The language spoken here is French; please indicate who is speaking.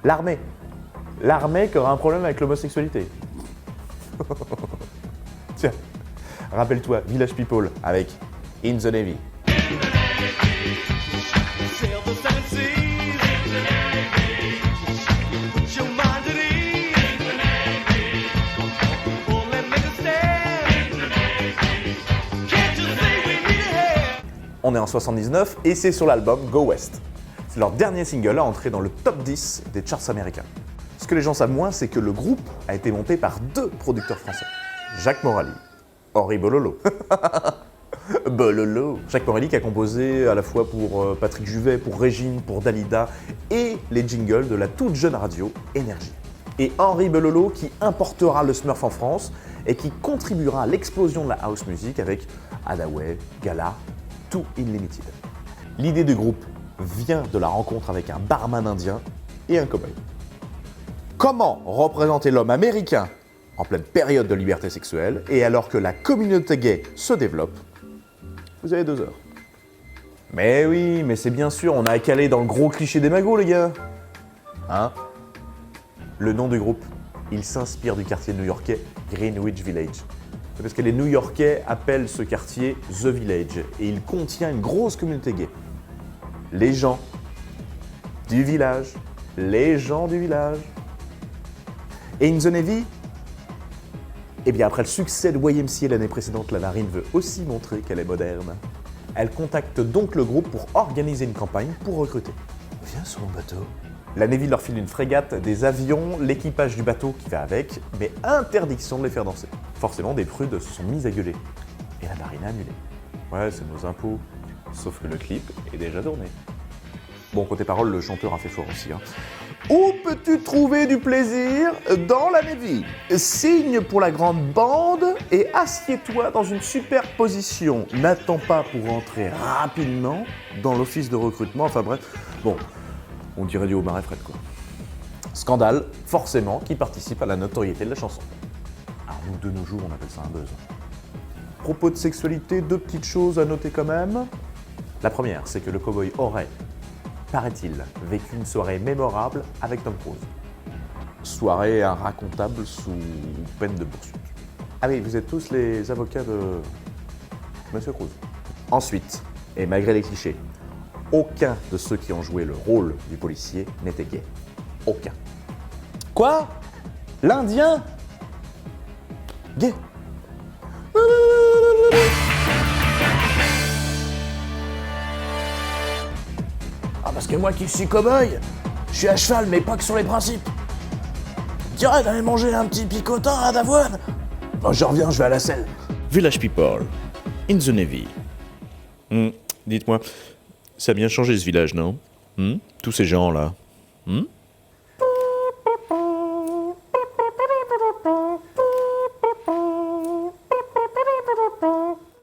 Speaker 1: L'armée. L'armée qui aura un problème avec l'homosexualité. Tiens, rappelle-toi, Village People avec In the Navy. On est en 79 et c'est sur l'album Go West. C'est leur dernier single à entrer dans le top 10 des charts américains. Ce que les gens savent moins, c'est que le groupe a été monté par 2 producteurs français. Jacques Morali, Henri Bololo. Bololo. Jacques Morali qui a composé à la fois pour Patrick Juvet, pour Régine, pour Dalida et les jingles de la toute jeune radio Énergie. Et Henri Bololo qui importera le Smurf en France et qui contribuera à l'explosion de la house music avec Hadaway, Gala, Too Unlimited. L'idée du groupe vient de la rencontre avec un barman indien et un cow-boy. Comment représenter l'homme américain en pleine période de liberté sexuelle et alors que la communauté gay se développe? Vous avez 2 heures. Mais oui, mais c'est bien sûr, on a à caler dans le gros cliché des magots, les gars. Hein? Le nom du groupe, il s'inspire du quartier new-yorkais Greenwich Village. C'est parce que les New-Yorkais appellent ce quartier The Village et il contient une grosse communauté gay. Les gens du village, les gens du village. Et In the Navy, eh bien après le succès de YMCA l'année précédente, la Narine veut aussi montrer qu'elle est moderne. Elle contacte donc le groupe pour organiser une campagne pour recruter. Viens sur mon bateau. La Navy leur file une frégate, des avions, l'équipage du bateau qui va avec, mais interdiction de les faire danser. Forcément, des prudes se sont mises à gueuler. Et la marine a annulé. Ouais, c'est nos impôts. Sauf que le clip est déjà tourné. Bon, côté parole, le chanteur a fait fort aussi. Où peux-tu trouver du plaisir dans la Navy? Signe pour la grande bande et assieds-toi dans une super position. N'attends pas pour entrer rapidement dans l'office de recrutement. Enfin bref, bon, on dirait du Omar et Fred, quoi. Scandale, forcément, qui participe à la notoriété de la chanson. Alors nous, de nos jours, on appelle ça un buzz. Propos de sexualité, 2 petites choses à noter quand même. La première, c'est que le cow-boy aurait, paraît-il, vécu une soirée mémorable avec Tom Cruise. Soirée inracontable sous peine de poursuite. Ah oui, vous êtes tous les avocats de Monsieur Cruise. Ensuite, et malgré les clichés, aucun de ceux qui ont joué le rôle du policier n'était gay. Aucun. Quoi? L'Indien? Gay? Parce que moi qui suis cow-boy, je suis à cheval mais pas que sur les principes. Dirais d'aller manger un petit picotin à d'avoine. Bon, je reviens, je vais à la selle.
Speaker 2: Village People, In the Navy. Dites-moi, ça a bien changé ce village, non? Tous ces gens-là.